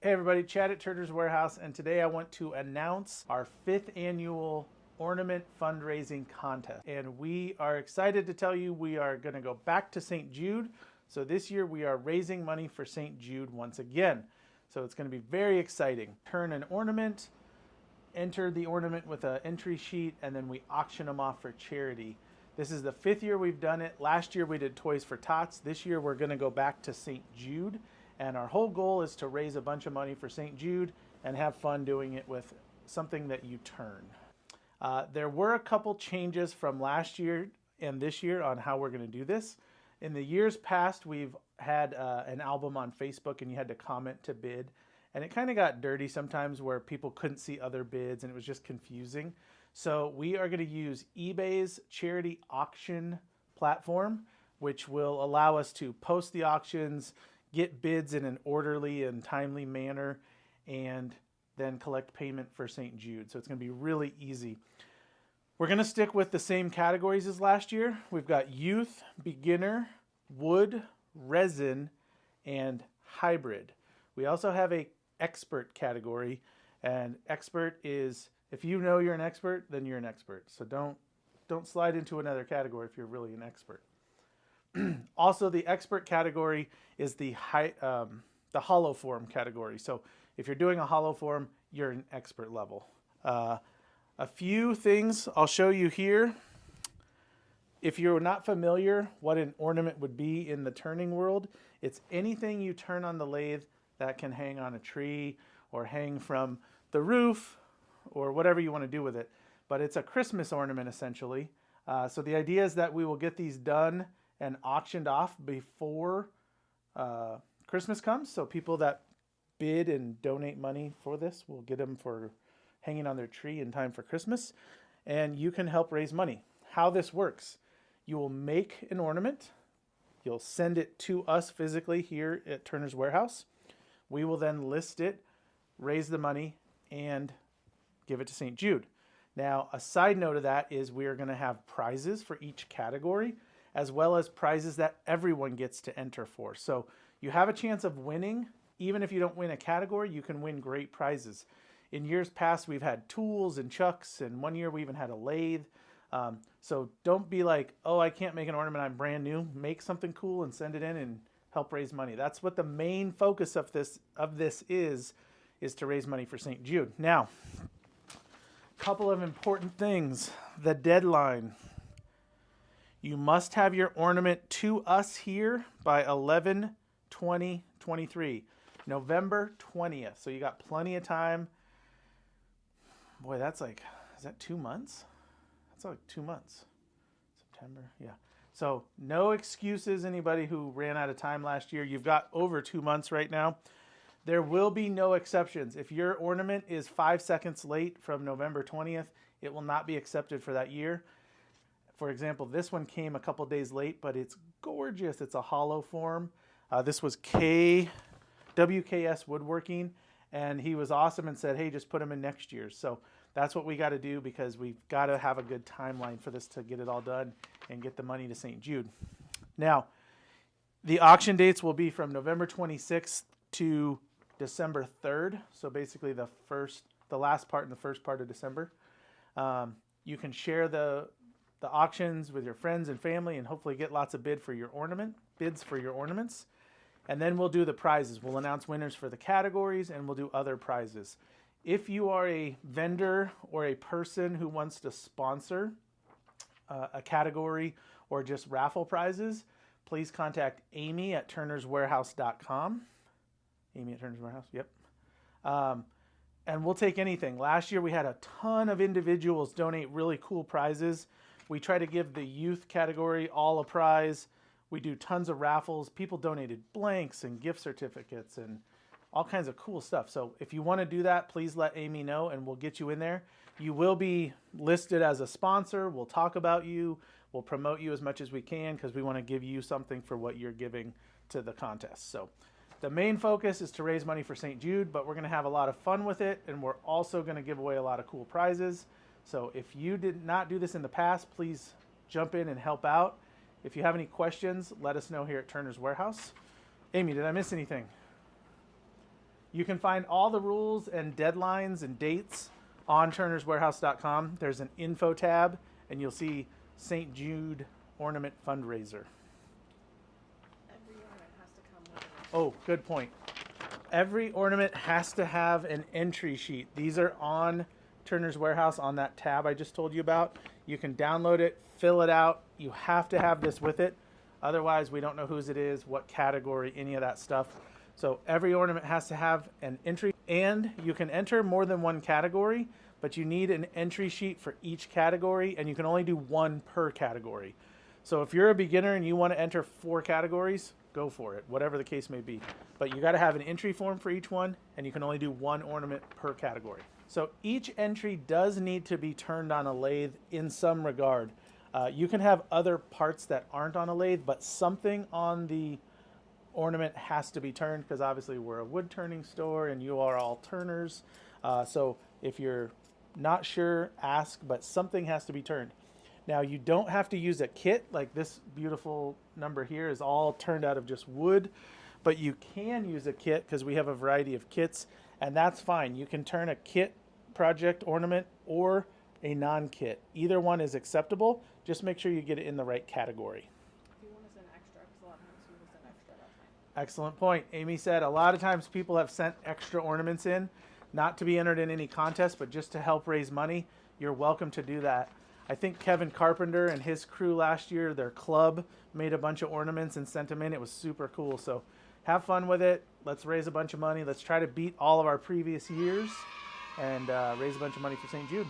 Hey everybody, Chad at Turner's Warehouse, and today I want to announce our 5th annual Ornament fundraising contest. And we are excited to tell you we are going to go back to St. Jude. So this year we are raising money for St. Jude once again. So it's going to be very exciting. Turn an ornament, enter the ornament with an entry sheet, and then we auction them off for charity. This is the 5th year we've done it. Last year we did Toys for Tots. This year we're going to go back to St. Jude. And our whole goal is to raise a bunch of money for St. Jude and have fun doing it with something that you turn. There were a couple changes from last year and this year on how we're going to do this. In the years past, we've had an album on Facebook and you had to comment to bid. And it kind of got dirty sometimes where people couldn't see other bids and it was just confusing. So we are going to use eBay's charity auction platform, which will allow us to post the auctions, get bids in an orderly and timely manner, and then collect payment for St. Jude. So it's going to be really easy. We're going to stick with the same categories as last year. We've got youth, beginner, wood, resin, and hybrid. We also have a expert category, and expert is, if you know you're an expert, then you're an expert. So don't slide into another category if you're really an expert. Also, the expert category is the hollow form category. So if you're doing a hollow form, you're an expert level. A few things I'll show you here. If you're not familiar what an ornament would be in the turning world, it's anything you turn on the lathe that can hang on a tree or hang from the roof or whatever you want to do with it. But it's a Christmas ornament essentially. So the idea is that we will get these done and auctioned off before Christmas comes. So people that bid and donate money for this will get them for hanging on their tree in time for Christmas. And you can help raise money. How this works, you will make an ornament. You'll send it to us physically here at Turner's Warehouse. We will then list it, raise the money, and give it to St. Jude. Now, a side note of that is we are going to have prizes for each category, as well as prizes that everyone gets to enter for. So you have a chance of winning. Even if you don't win a category, you can win great prizes. In years past, we've had tools and chucks, and one year we even had a lathe. So don't be like, oh, I can't make an ornament, I'm brand new. Make something cool and send it in and help raise money. That's what the main focus of this is to raise money for St. Jude. Now, a couple of important things. The deadline. You must have your ornament to us here by 11/20/23, November 20th. So you got plenty of time. Boy, that's like, is that 2 months? That's like 2 months. September, yeah. So no excuses, anybody who ran out of time last year. You've got over 2 months right now. There will be no exceptions. If your ornament is 5 seconds late from November 20th, it will not be accepted for that year. For example, this one came a couple days late, but it's gorgeous. It's a hollow form. This was WKS Woodworking, and he was awesome and said, hey, just put them in next year. So that's what we got to do because we've got to have a good timeline for this to get it all done and get the money to St. Jude. Now, the auction dates will be from November 26th to December 3rd. So basically the last part and the first part of December. You can share the auctions with your friends and family and hopefully get lots of bids for your ornaments. And then we'll do the prizes. We'll announce winners for the categories and we'll do other prizes. If you are a vendor or a person who wants to sponsor a category or just raffle prizes, please contact Amy at turnerswarehouse.com. Amy at Turner's Warehouse, yep. And we'll take anything. Last year we had a ton of individuals donate really cool prizes. We try to give the youth category all a prize. We do tons of raffles. People donated blanks and gift certificates and all kinds of cool stuff. So if you want to do that, please let Amy know and we'll get you in there. You will be listed as a sponsor. We'll talk about you. We'll promote you as much as we can because we want to give you something for what you're giving to the contest. So the main focus is to raise money for St. Jude, but we're going to have a lot of fun with it, and we're also going to give away a lot of cool prizes. So if you did not do this in the past, please jump in and help out. If you have any questions, let us know here at Turner's Warehouse. Amy, did I miss anything? You can find all the rules and deadlines and dates on turnerswarehouse.com. There's an info tab, and you'll see St. Jude Ornament Fundraiser. Every ornament has to come with it. Oh, good point. Every ornament has to have an entry sheet. These are on Turner's Warehouse on that tab I just told you about. You can download it, fill it out. You have to have this with it. Otherwise, we don't know whose it is, what category, any of that stuff. So every ornament has to have an entry, and you can enter more than one category, but you need an entry sheet for each category, and you can only do one per category. So if you're a beginner and you want to enter 4 categories, go for it, whatever the case may be. But you got to have an entry form for each one, and you can only do 1 ornament per category. So each entry does need to be turned on a lathe in some regard. You can have other parts that aren't on a lathe, but something on the ornament has to be turned, because obviously we're a wood turning store and you are all turners. So if you're not sure, ask, but something has to be turned. Now, you don't have to use a kit. Like this beautiful number here is all turned out of just wood, but you can use a kit because we have a variety of kits, and that's fine. You can turn a kit project ornament or a non-kit. Either one is acceptable. Just make sure you get it in the right category. If you want to send extra, because a lot of times people send extra, that's fine. Excellent point. Amy said a lot of times people have sent extra ornaments in, not to be entered in any contest, but just to help raise money. You're welcome to do that. I think Kevin Carpenter and his crew last year, their club, made a bunch of ornaments and sent them in. It was super cool. So have fun with it. Let's raise a bunch of money. Let's try to beat all of our previous years and raise a bunch of money for St. Jude.